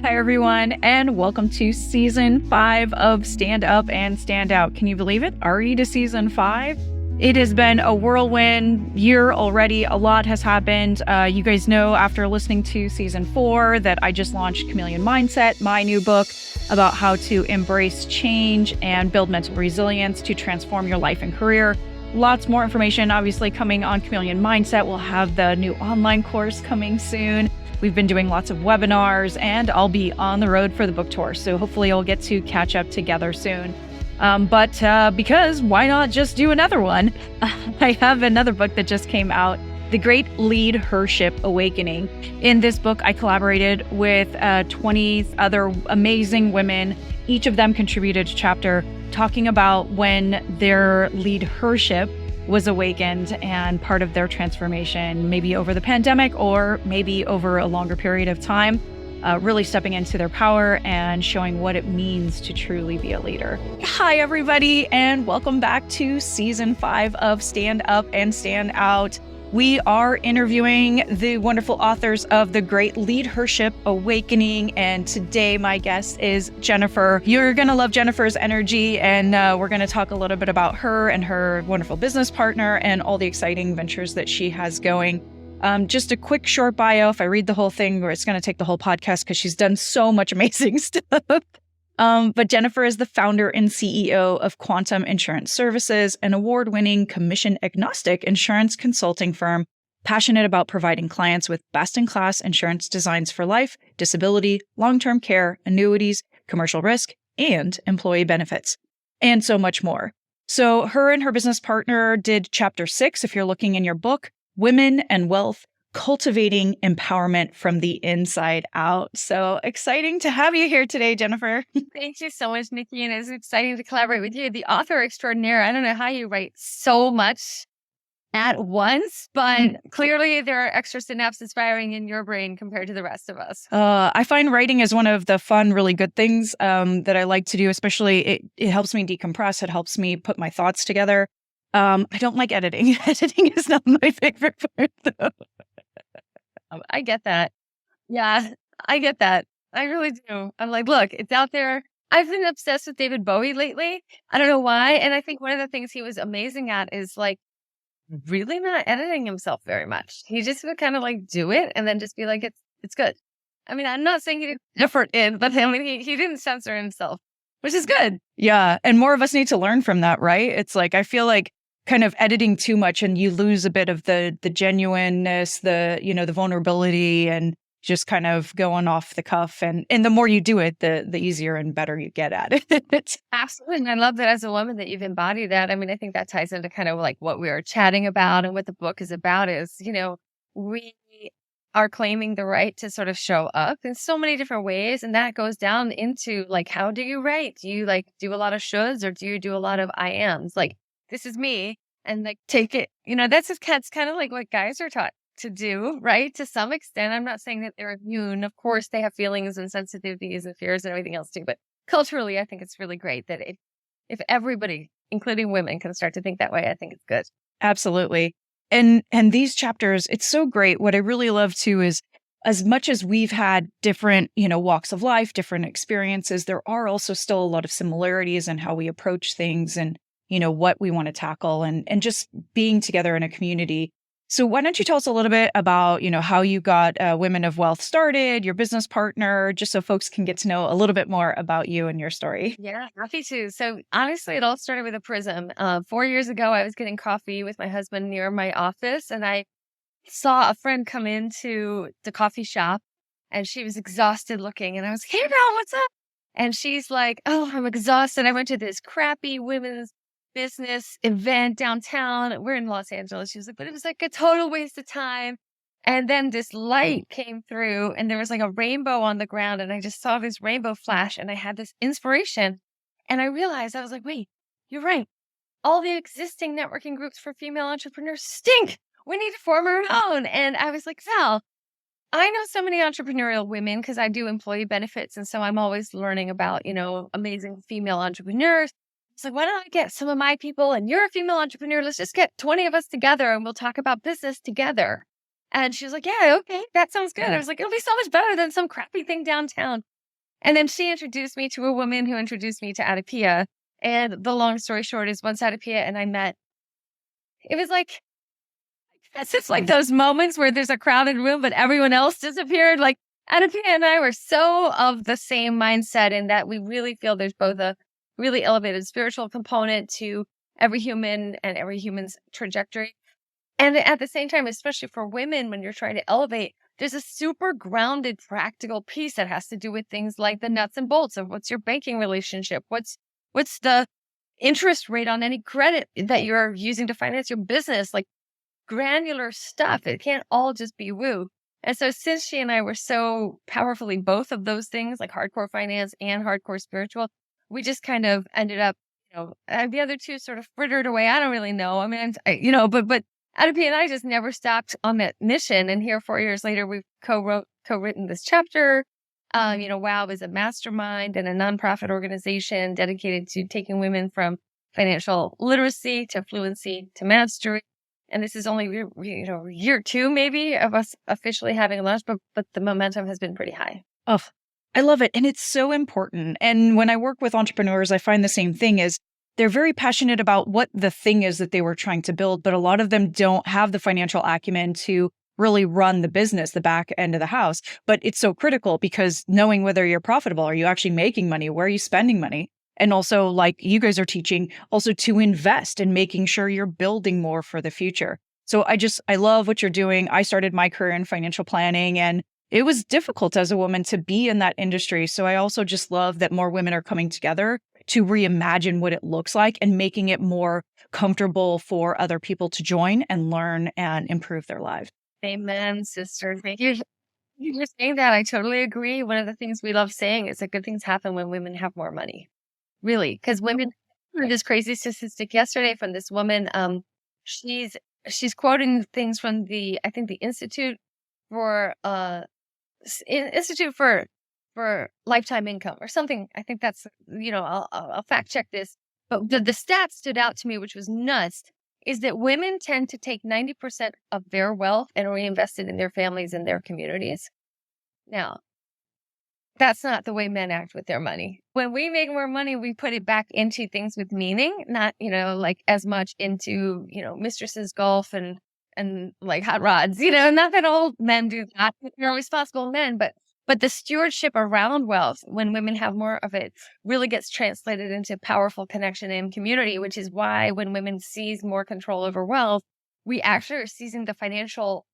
Hi, everyone, and welcome to Season 5 of Stand Up and Stand Out. Can you believe it? Already to Season 5? It has been a whirlwind year already. A lot has happened. You guys know after listening to Season 4 that I just launched Chameleon Mindset, my new book about how to embrace change and build mental resilience to transform your life and career. Lots more information, obviously, coming on Chameleon Mindset. We'll have the new online course coming soon. We've been doing lots of webinars, and I'll be on the road for the book tour. So hopefully I'll get to catch up together soon. Because why not just do another one? I have another book that just came out, The Great LeadHERship Awakening. In this book, I collaborated with 20 other amazing women. Each of them contributed a chapter talking about when their leadhership was awakened and part of their transformation, maybe over the pandemic or maybe over a longer period of time, really stepping into their power and showing what it means to truly be a leader. Hi, everybody, and welcome back to Season 5 of Stand Up and Stand Out. We are interviewing the wonderful authors of The Great LeadHERship Awakening, and today my guest is Jennifer. You're going to love Jennifer's energy, and we're going to talk a little bit about her and her wonderful business partner and all the exciting ventures that she has going. Just a quick short bio. If I read the whole thing, or it's going to take the whole podcast because she's done so much amazing stuff. But Jennifer is the founder and CEO of Quantum Insurance Services, an award-winning commission-agnostic insurance consulting firm passionate about providing clients with best-in-class insurance designs for life, disability, long-term care, annuities, commercial risk, and employee benefits, and so much more. So her and her business partner did Chapter 6, if you're looking in your book, Women and Wealth, Cultivating Empowerment from the Inside Out. So exciting to have you here today, Jennifer. Thank you so much, Nikki. And it's exciting to collaborate with you, the author extraordinaire. I don't know how you write so much at once, but clearly there are extra synapses firing in your brain compared to the rest of us. I find writing is one of the fun, really good things that I like to do, especially it helps me decompress. It helps me put my thoughts together. I don't like editing. Editing is not my favorite part, though. I get that. Yeah, I get that. I really do. I'm like, look, it's out there. I've been obsessed with David Bowie lately. I don't know why. And I think one of the things he was amazing at is like really not editing himself very much. He just would kind of like do it and then just be like, it's good. I mean, I'm not saying he didn't effort in, but I mean, he didn't censor himself, which is good. Yeah. And more of us need to learn from that, right? It's like, I feel like kind of editing too much and you lose a bit of the genuineness, the vulnerability, and just kind of going off the cuff. And the more you do it, the easier and better you get at it. Absolutely. And I love that as a woman that you've embodied that. I mean, I think that ties into kind of like what we were chatting about and what the book is about is, we are claiming the right to sort of show up in so many different ways. And that goes down into like, how do you write? Do you like do a lot of shoulds or do you do a lot of I ams? Like, this is me, and like take it, that's kind of like what guys are taught to do, right? To some extent. I'm not saying that they're immune. Of course, they have feelings and sensitivities and fears and everything else too. But culturally, I think it's really great that if everybody, including women, can start to think that way, I think it's good. Absolutely. And these chapters, it's so great. What I really love too is as much as we've had different, walks of life, different experiences, there are also still a lot of similarities in how we approach things and what we want to tackle and just being together in a community. So why don't you tell us a little bit about, how you got Women of Wealth started, your business partner, just so folks can get to know a little bit more about you and your story. Yeah, happy to. So honestly, it all started with a prism. 4 years ago, I was getting coffee with my husband near my office, and I saw a friend come into the coffee shop, and she was exhausted looking. And I was like, hey, girl, what's up? And she's like, oh, I'm exhausted. I went to this crappy women's business event downtown. We're in Los Angeles. She was like, but it was like a total waste of time. And then this light came through and there was like a rainbow on the ground. And I just saw this rainbow flash and I had this inspiration. And I realized, I was like, wait, you're right. All the existing networking groups for female entrepreneurs stink. We need to form our own. And I was like, Val, I know so many entrepreneurial women because I do employee benefits. And so I'm always learning about, amazing female entrepreneurs. It's like, why don't I get some of my people and you're a female entrepreneur. Let's just get 20 of us together and we'll talk about business together. And she was like, yeah, okay, that sounds good. I was like, it'll be so much better than some crappy thing downtown. And then she introduced me to a woman who introduced me to AdaPia. And the long story short is once AdaPia and I met, it was like, it's like those moments where there's a crowded room, but everyone else disappeared. Like AdaPia and I were so of the same mindset in that we really feel there's both a really elevated spiritual component to every human and every human's trajectory. And at the same time, especially for women, when you're trying to elevate, there's a super grounded practical piece that has to do with things like the nuts and bolts of what's your banking relationship? What's the interest rate on any credit that you're using to finance your business? Like granular stuff. It can't all just be woo. And so since she and I were so powerfully both of those things, like hardcore finance and hardcore spiritual, we just kind of ended up, the other two sort of frittered away. I don't really know. I mean, but AdaPia and I just never stopped on that mission. And here 4 years later, we've co-written this chapter. WOW is a mastermind and a nonprofit organization dedicated to taking women from financial literacy to fluency to mastery. And this is only, year 2 maybe of us officially having launched, but the momentum has been pretty high. Oh, I love it. And it's so important. And when I work with entrepreneurs, I find the same thing is they're very passionate about what the thing is that they were trying to build, but a lot of them don't have the financial acumen to really run the business, the back end of the house. But it's so critical because knowing whether you're profitable, are you actually making money? Where are you spending money? And also, like you guys are teaching, also to invest and making sure you're building more for the future. So I love what you're doing. I started my career in financial planning and it was difficult as a woman to be in that industry. So I also just love that more women are coming together to reimagine what it looks like and making it more comfortable for other people to join and learn and improve their lives. Amen, sister. Thank you. You're saying that. I totally agree. One of the things we love saying is that good things happen when women have more money. Really, because women heard this crazy statistic yesterday from this woman. She's quoting things from the Institute for Lifetime Income or something. I think that's I'll fact check this. But the stat stood out to me, which was nuts, is that women tend to take 90% of their wealth and reinvest it in their families and their communities. Now, that's not the way men act with their money. When we make more money, we put it back into things with meaning, not, like as much into, mistresses, golf and like hot rods, not that all men do that. They're responsible men, but the stewardship around wealth, when women have more of it, really gets translated into powerful connection and community, which is why when women seize more control over wealth, we actually are seizing the financial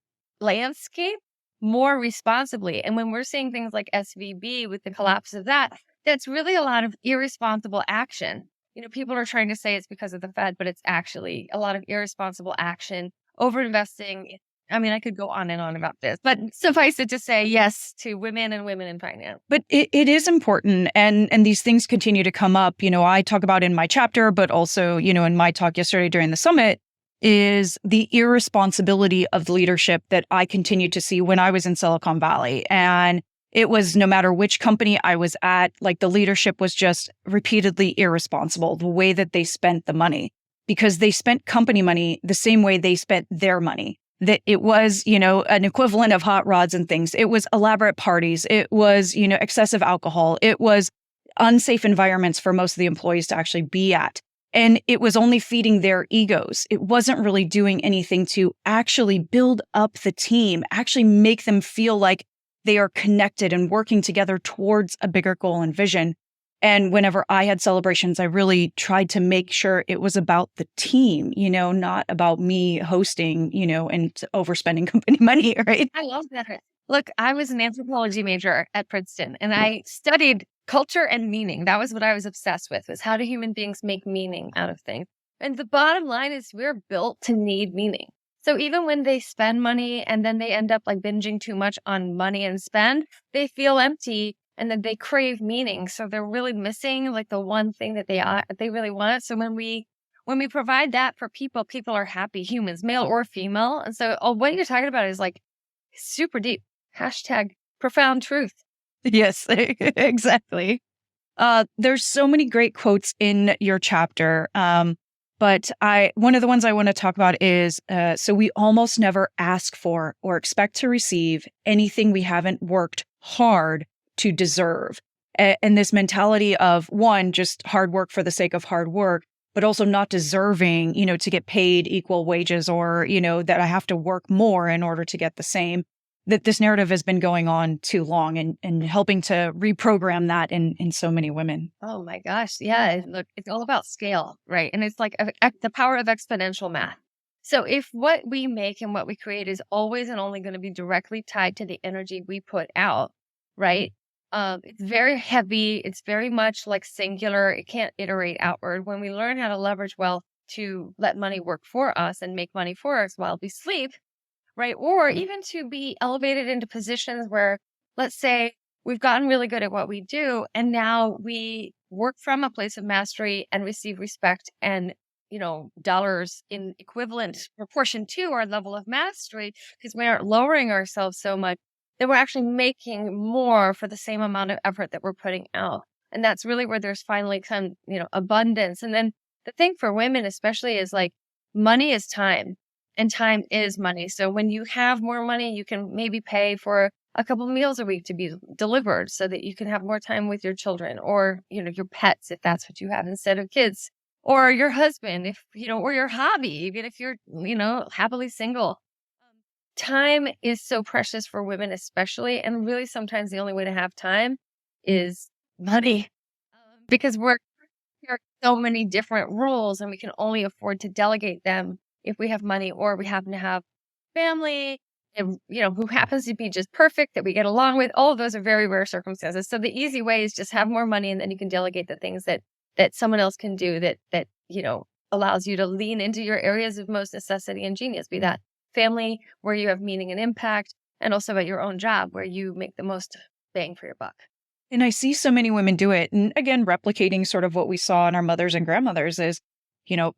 landscape more responsibly. And when we're seeing things like SVB with the collapse of that, that's really a lot of irresponsible action. People are trying to say it's because of the Fed, but it's actually a lot of irresponsible action, overinvesting. I mean, I could go on and on about this, but suffice it to say yes to women and women in finance. But it is important. And these things continue to come up. I talk about in my chapter, but also, in my talk yesterday during the summit, is the irresponsibility of the leadership that I continued to see when I was in Silicon Valley. And it was no matter which company I was at, like the leadership was just repeatedly irresponsible, the way that they spent the money, because they spent company money the same way they spent their money. That it was, an equivalent of hot rods and things. It was elaborate parties. It was, excessive alcohol. It was unsafe environments for most of the employees to actually be at. And it was only feeding their egos. It wasn't really doing anything to actually build up the team, actually make them feel like they are connected and working together towards a bigger goal and vision. And whenever I had celebrations, I really tried to make sure it was about the team, not about me hosting, and overspending company money, right? I love that. Look, I was an anthropology major at Princeton and I studied culture and meaning. That was what I was obsessed with, was how do human beings make meaning out of things? And the bottom line is we're built to need meaning. So even when they spend money and then they end up like binging too much on money and spend, they feel empty and then they crave meaning. So they're really missing like the one thing that they really want. So when we provide that for people, people are happy humans, male or female. And so what you're talking about is like super deep. Hashtag profound truth. Yes, exactly. There's so many great quotes in your chapter. But one of the ones I want to talk about is, so we almost never ask for or expect to receive anything we haven't worked hard to deserve. And this mentality of, one, just hard work for the sake of hard work, but also not deserving, to get paid equal wages, or, that I have to work more in order to get the same. That this narrative has been going on too long, and helping to reprogram that in so many women. Oh my gosh. Yeah. Look, it's all about scale, right? And it's like the power of exponential math. So if what we make and what we create is always and only going to be directly tied to the energy we put out, right? It's very heavy. It's very much like singular. It can't iterate outward. When we learn how to leverage wealth to let money work for us and make money for us while we sleep, right? Or even to be elevated into positions where, let's say, we've gotten really good at what we do, and now we work from a place of mastery and receive respect and, dollars in equivalent proportion to our level of mastery, because we aren't lowering ourselves so much that we're actually making more for the same amount of effort that we're putting out. And that's really where there's finally some, abundance. And then the thing for women especially is like, money is time. And time is money. So when you have more money, you can maybe pay for a couple meals a week to be delivered so that you can have more time with your children, or, your pets, if that's what you have instead of kids, or your husband, if, or your hobby, even if you're, happily single. Time is so precious for women, especially. And really, sometimes the only way to have time is money, because there are so many different roles and we can only afford to delegate them if we have money, or we happen to have family and, who happens to be just perfect that we get along with. All of those are very rare circumstances. So the easy way is just have more money, and then you can delegate the things that someone else can do that allows you to lean into your areas of most necessity and genius, be that family where you have meaning and impact, and also at your own job where you make the most bang for your buck. And I see so many women do it. And again, replicating sort of what we saw in our mothers and grandmothers is,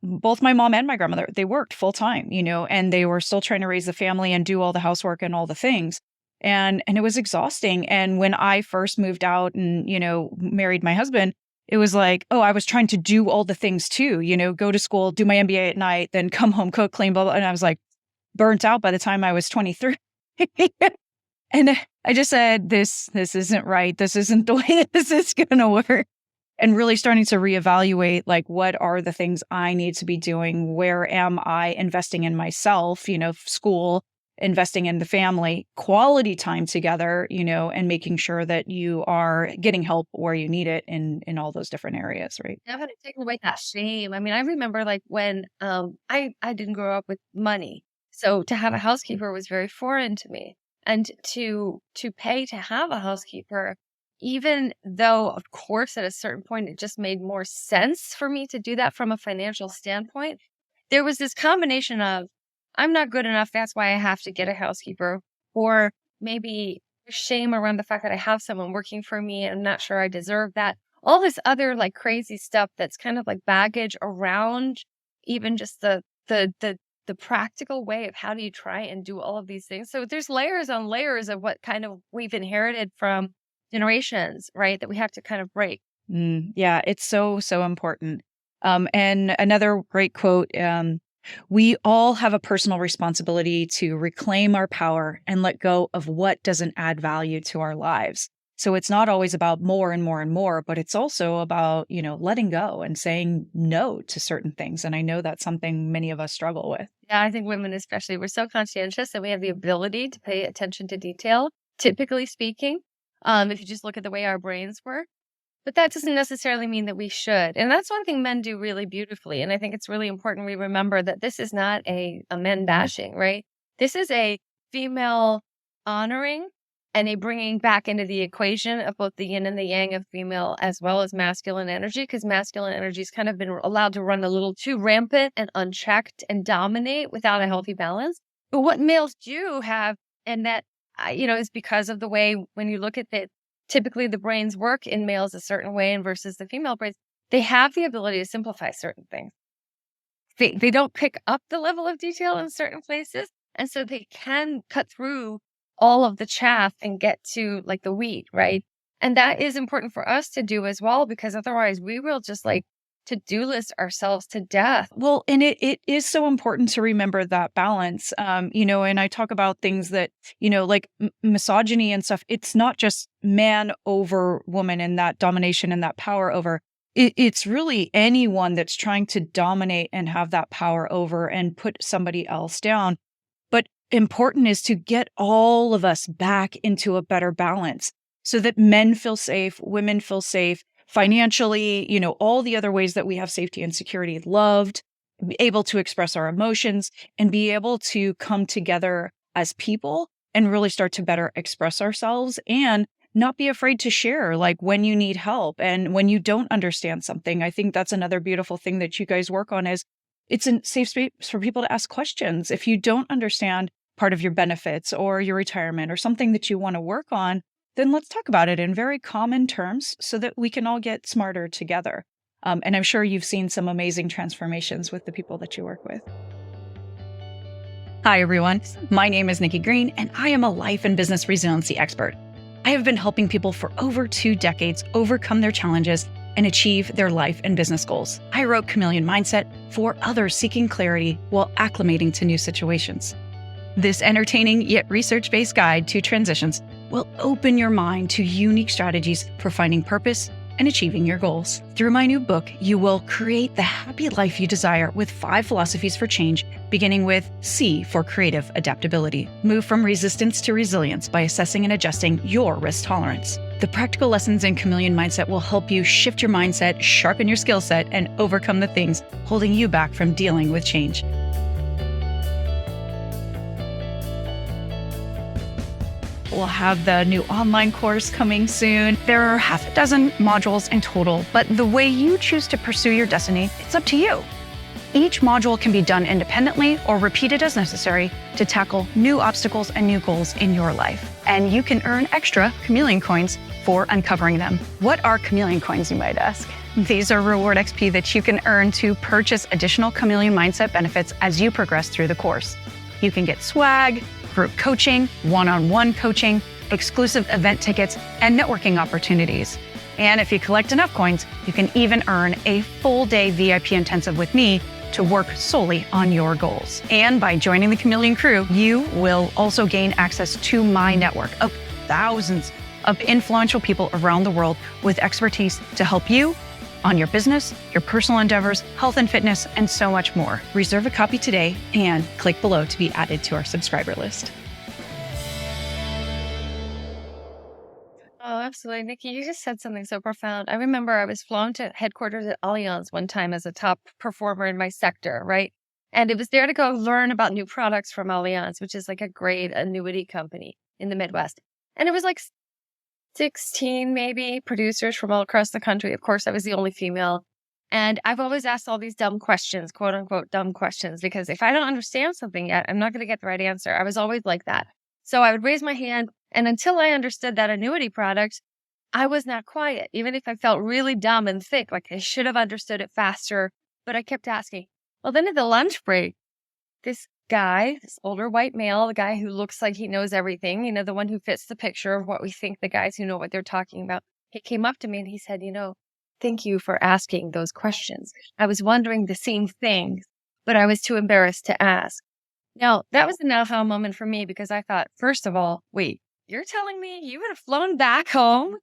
both my mom and my grandmother, they worked full time, and they were still trying to raise the family and do all the housework and all the things. And it was exhausting. And when I first moved out and, married my husband, it was like, oh, I was trying to do all the things too, go to school, do my MBA at night, then come home, cook, clean, blah, blah. And I was like burnt out by the time I was 23. And I just said, this isn't right. This isn't the way this is going to work. And really starting to reevaluate, like, what are the things I need to be doing? Where am I investing in myself, school, investing in the family, quality time together, and making sure that you are getting help where you need it in all those different areas, right? Definitely taking away that shame. I mean, I remember like when I didn't grow up with money. So to have a housekeeper was very foreign to me. And to pay to have a housekeeper, even though, of course, at a certain point, it just made more sense for me to do that from a financial standpoint, there was this combination of, I'm not good enough, that's why I have to get a housekeeper, or maybe shame around the fact that I have someone working for me and I'm not sure I deserve that. All this other like crazy stuff that's kind of like baggage around even just the practical way of how do you try and do all of these things. So there's layers on layers of what kind of we've inherited from generations, right? That we have to kind of break. Yeah, it's so, so important. And another great quote, we all have a personal responsibility to reclaim our power and let go of what doesn't add value to our lives. So it's not always about more and more and more, but it's also about, letting go and saying no to certain things. And I know that's something many of us struggle with. Yeah, I think women especially, we're so conscientious and we have the ability to pay attention to detail, typically speaking, if you just look at the way our brains work. But that doesn't necessarily mean that we should. And that's one thing men do really beautifully. And I think it's really important we remember that this is not a men bashing, right? This is a female honoring and a bringing back into the equation of both the yin and the yang of female as well as masculine energy, because masculine energy has kind of been allowed to run a little too rampant and unchecked and dominate without a healthy balance. But what males do have, and that, is because of the way when you look at it, typically the brains work in males a certain way and versus the female brains, they have the ability to simplify certain things. They don't pick up the level of detail in certain places. And so they can cut through all of the chaff and get to like the wheat, right? And that is important for us to do as well, because otherwise we will just like to-do list ourselves to death. Well, and it is so important to remember that balance. And I talk about things that, like misogyny and stuff. It's not just man over woman and that domination and that power over. It's really anyone that's trying to dominate and have that power over and put somebody else down. But important is to get all of us back into a better balance so that men feel safe, women feel safe, financially, all the other ways that we have safety and security, loved, able to express our emotions, and be able to come together as people and really start to better express ourselves and not be afraid to share, like when you need help and when you don't understand something. I think that's another beautiful thing that you guys work on is it's a safe space for people to ask questions. If you don't understand part of your benefits or your retirement or something that you want to work on, then let's talk about it in very common terms so that we can all get smarter together. And I'm sure you've seen some amazing transformations with the people that you work with. Hi, everyone. My name is Nikki Green, and I am a life and business resiliency expert. I have been helping people for over 2 decades overcome their challenges and achieve their life and business goals. I wrote Chameleon Mindset for others seeking clarity while acclimating to new situations. This entertaining yet research-based guide to transitions will open your mind to unique strategies for finding purpose and achieving your goals. Through my new book, you will create the happy life you desire with 5 philosophies for change, beginning with C for creative adaptability. Move from resistance to resilience by assessing and adjusting your risk tolerance. The practical lessons in Chameleon Mindset will help you shift your mindset, sharpen your skill set, and overcome the things holding you back from dealing with change. We'll have the new online course coming soon. There are half a dozen modules in total, but the way you choose to pursue your destiny, it's up to you. Each module can be done independently or repeated as necessary to tackle new obstacles and new goals in your life. And you can earn extra Chameleon coins for uncovering them. What are Chameleon coins, you might ask? These are reward XP that you can earn to purchase additional Chameleon Mindset benefits as you progress through the course. You can get swag, group coaching, one-on-one coaching, exclusive event tickets, and networking opportunities. And if you collect enough coins, you can even earn a full-day VIP intensive with me to work solely on your goals. And by joining the Chameleon crew, you will also gain access to my network of thousands of influential people around the world with expertise to help you on your business, your personal endeavors, health and fitness, and so much more. Reserve a copy today and click below to be added to our subscriber list. Oh, absolutely. Nikki, you just said something so profound. I remember I was flown to headquarters at Allianz one time as a top performer in my sector, right? And it was there to go learn about new products from Allianz, which is like a great annuity company in the Midwest. And it was like 16 maybe producers from all across the country. Of course, I was the only female. And I've always asked all these dumb questions, quote unquote, dumb questions, because if I don't understand something yet, I'm not going to get the right answer. I was always like that. So I would raise my hand. And until I understood that annuity product, I was not quiet, even if I felt really dumb and thick, like I should have understood it faster. But I kept asking. Well, then at the lunch break, this guy, this older white male, the guy who looks like he knows everything, the one who fits the picture of what we think the guys who know what they're talking about, he came up to me and he said, thank you for asking those questions. I was wondering the same things, but I was too embarrassed to ask. Now, that was an aha moment for me because I thought, first of all, wait, you're telling me you would have flown back home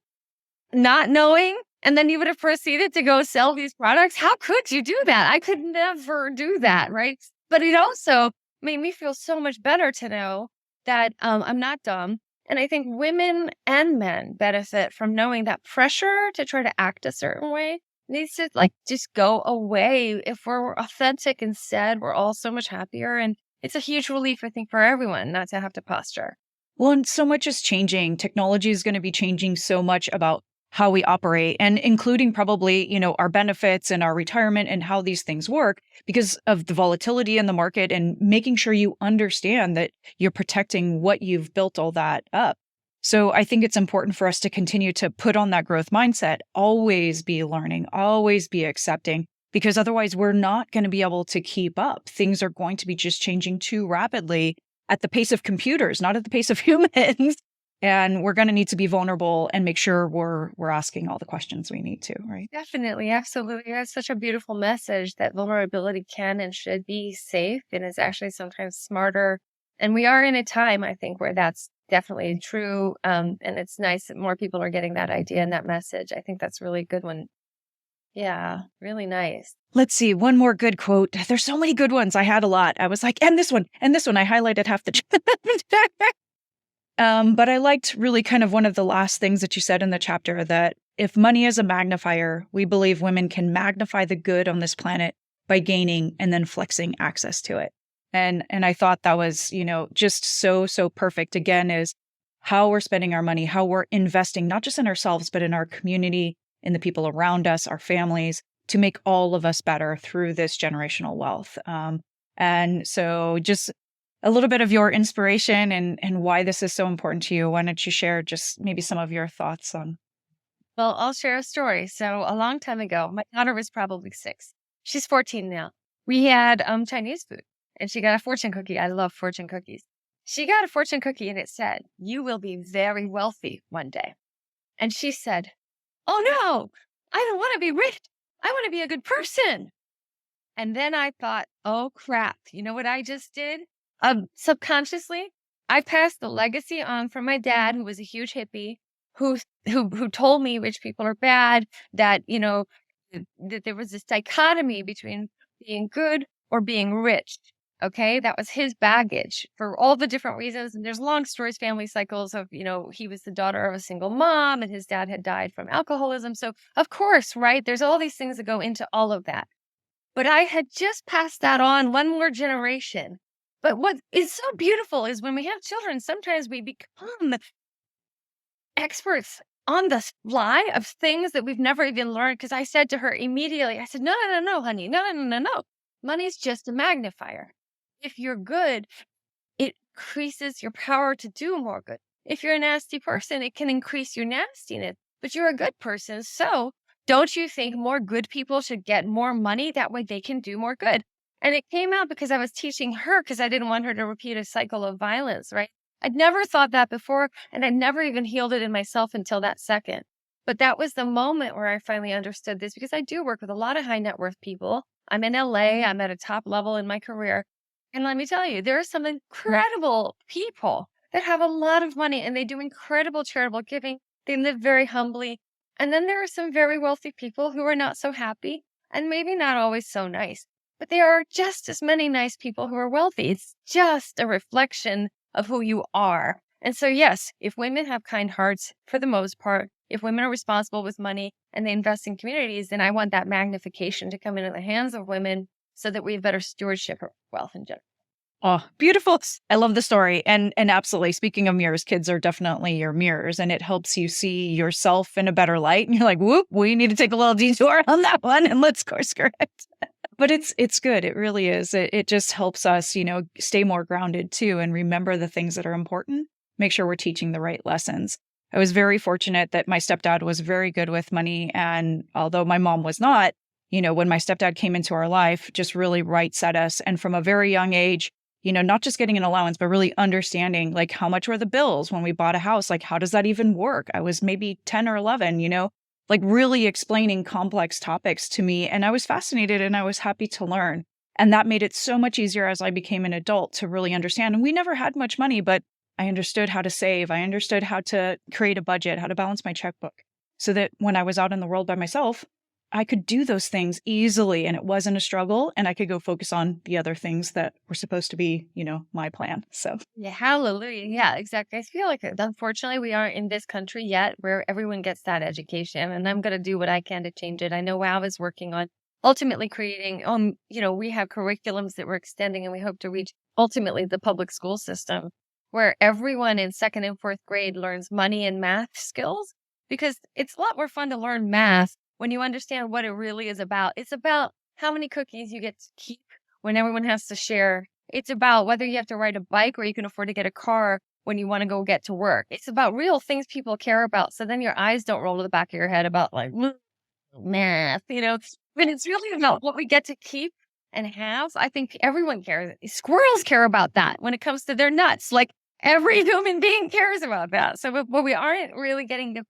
not knowing, and then you would have proceeded to go sell these products? How could you do that? I could never do that, right? But it also made me feel so much better to know that I'm not dumb. And I think women and men benefit from knowing that pressure to try to act a certain way needs to just go away. If we're authentic instead, we're all so much happier. And it's a huge relief, I think, for everyone not to have to posture. Well, and so much is changing. Technology is going to be changing so much about how we operate, and including probably, our benefits and our retirement and how these things work because of the volatility in the market, and making sure you understand that you're protecting what you've built all that up. So I think it's important for us to continue to put on that growth mindset, always be learning, always be accepting, because otherwise we're not going to be able to keep up. Things are going to be just changing too rapidly at the pace of computers, not at the pace of humans. And we're going to need to be vulnerable and make sure we're asking all the questions we need to, right? Definitely. Absolutely. That's such a beautiful message that vulnerability can and should be safe and is actually sometimes smarter. And we are in a time, I think, where that's definitely true. And it's nice that more people are getting that idea and that message. I think that's really a good one. Yeah, really nice. Let's see, one more good quote. There's so many good ones. I had a lot. I was like, and this one, and this one. I highlighted half the but I liked really kind of one of the last things that you said in the chapter, that if money is a magnifier, we believe women can magnify the good on this planet by gaining and then flexing access to it. And I thought that was, just so perfect. Again, is how we're spending our money, how we're investing, not just in ourselves, but in our community, in the people around us, our families, to make all of us better through this generational wealth. And so just a little bit of your inspiration and why this is so important to you. Why don't you share just maybe some of your thoughts on? Well, I'll share a story. So a long time ago, my daughter was probably 6. She's 14 now. We had Chinese food and she got a fortune cookie. I love fortune cookies. She got a fortune cookie and it said, "You will be very wealthy one day." And she said, "Oh no, I don't want to be rich. I want to be a good person." And then I thought, oh crap, you know what I just did? Subconsciously, I passed the legacy on from my dad, who was a huge hippie, who told me rich people are bad, that, that there was this dichotomy between being good or being rich. Okay, that was his baggage for all the different reasons. And there's long stories, family cycles of, he was the daughter of a single mom and his dad had died from alcoholism. So, of course, right, there's all these things that go into all of that. But I had just passed that on one more generation. But what is so beautiful is when we have children, sometimes we become experts on the fly of things that we've never even learned. Because I said to her immediately, I said, no, honey, no. Money's just a magnifier. If you're good, it increases your power to do more good. If you're a nasty person, it can increase your nastiness. But you're a good person. So don't you think more good people should get more money? That way they can do more good. And it came out because I was teaching her because I didn't want her to repeat a cycle of violence, right? I'd never thought that before, and I never even healed it in myself until that second. But that was the moment where I finally understood this, because I do work with a lot of high net worth people. I'm in LA. I'm at a top level in my career. And let me tell you, there are some incredible people that have a lot of money and they do incredible charitable giving. They live very humbly. And then there are some very wealthy people who are not so happy and maybe not always so nice. But there are just as many nice people who are wealthy. It's just a reflection of who you are. And so, yes, if women have kind hearts, for the most part, if women are responsible with money and they invest in communities, then I want that magnification to come into the hands of women so that we have better stewardship of wealth in general. Oh, beautiful. I love the story. And absolutely, speaking of mirrors, kids are definitely your mirrors, and it helps you see yourself in a better light. And you're like, whoop, we need to take a little detour on that one and let's course correct. But it's good. It really is. It just helps us, stay more grounded too, and remember the things that are important. Make sure we're teaching the right lessons. I was very fortunate that my stepdad was very good with money. And although my mom was not, when my stepdad came into our life, just really right set us. And from a very young age, not just getting an allowance, but really understanding like how much were the bills when we bought a house? Like, how does that even work? I was maybe 10 or 11, like really explaining complex topics to me. And I was fascinated and I was happy to learn. And that made it so much easier as I became an adult to really understand. And we never had much money, but I understood how to save. I understood how to create a budget, how to balance my checkbook, so that when I was out in the world by myself, I could do those things easily and it wasn't a struggle, and I could go focus on the other things that were supposed to be, my plan. So yeah, hallelujah. Yeah, exactly. I feel like unfortunately we aren't in this country yet where everyone gets that education, and I'm going to do what I can to change it. I know WOW is working on ultimately creating, we have curriculums that we're extending, and we hope to reach ultimately the public school system where everyone in 2nd and 4th grade learns money and math skills, because it's a lot more fun to learn math when you understand what it really is about. It's about how many cookies you get to keep when everyone has to share. It's about whether you have to ride a bike or you can afford to get a car when you want to go get to work. It's about real things people care about. So then your eyes don't roll to the back of your head about like math, but it's really about what we get to keep and have. I think everyone cares. Squirrels care about that when it comes to their nuts. Like, every human being cares about that. So, but we aren't really getting to,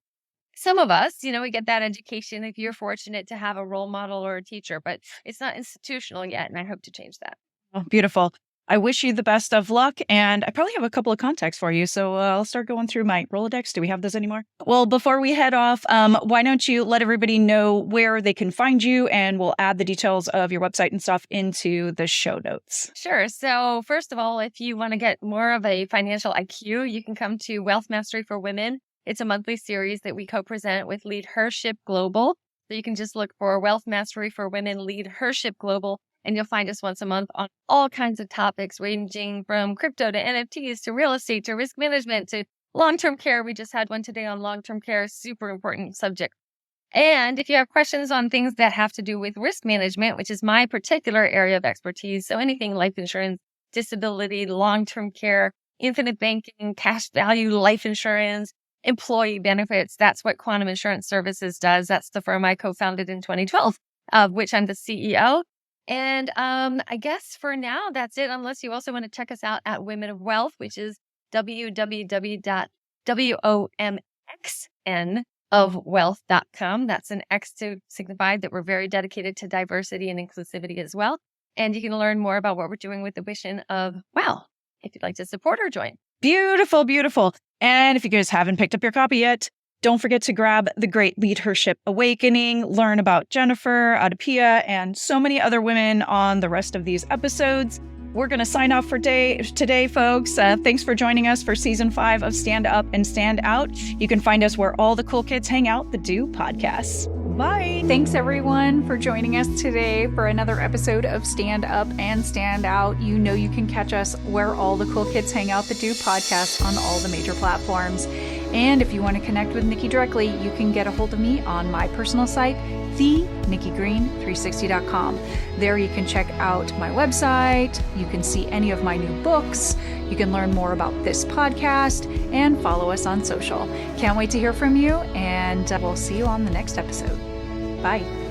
some of us, we get that education if you're fortunate to have a role model or a teacher, but it's not institutional yet. And I hope to change that. Oh, beautiful. I wish you the best of luck, and I probably have a couple of contacts for you, so I'll start going through my Rolodex. Do we have those anymore? Well, before we head off, why don't you let everybody know where they can find you, and we'll add the details of your website and stuff into the show notes. Sure. So first of all, if you want to get more of a financial IQ, you can come to Wealth Mastery for Women. It's a monthly series that we co-present with LeadHERship Global. So you can just look for Wealth Mastery for Women, LeadHERship Global, and you'll find us once a month on all kinds of topics, ranging from crypto to NFTs to real estate to risk management to long-term care. We just had one today on long-term care, super important subject. And if you have questions on things that have to do with risk management, which is my particular area of expertise, so anything life insurance, disability, long-term care, infinite banking, cash value, life insurance, employee benefits, that's what Quantum Insurance Services does. That's the firm I co-founded in 2012, of which I'm the CEO. And I guess for now, that's it, unless you also want to check us out at Women of Wealth, which is www.womxnofwealth.com. That's an X to signify that we're very dedicated to diversity and inclusivity as well. And you can learn more about what we're doing with the mission of WOW, if you'd like to support or join. Beautiful, beautiful. And if you guys haven't picked up your copy yet, don't forget to grab the Great LeadHERship Awakening, learn about Jennifer, AdaPia, and so many other women on the rest of these episodes. We're going to sign off for today, folks. Thanks for joining us for season 5 of Stand Up and Stand Out. You can find us where all the cool kids hang out, the Do Podcasts. Bye. Thanks, everyone, for joining us today for another episode of Stand Up and Stand Out. You know you can catch us where all the cool kids hang out, the Do Podcast, on all the major platforms. And if you want to connect with Nikki directly, you can get a hold of me on my personal site, thenikkigreen360.com. There you can check out my website, you can see any of my new books, you can learn more about this podcast, and follow us on social. Can't wait to hear from you, and we'll see you on the next episode. Bye.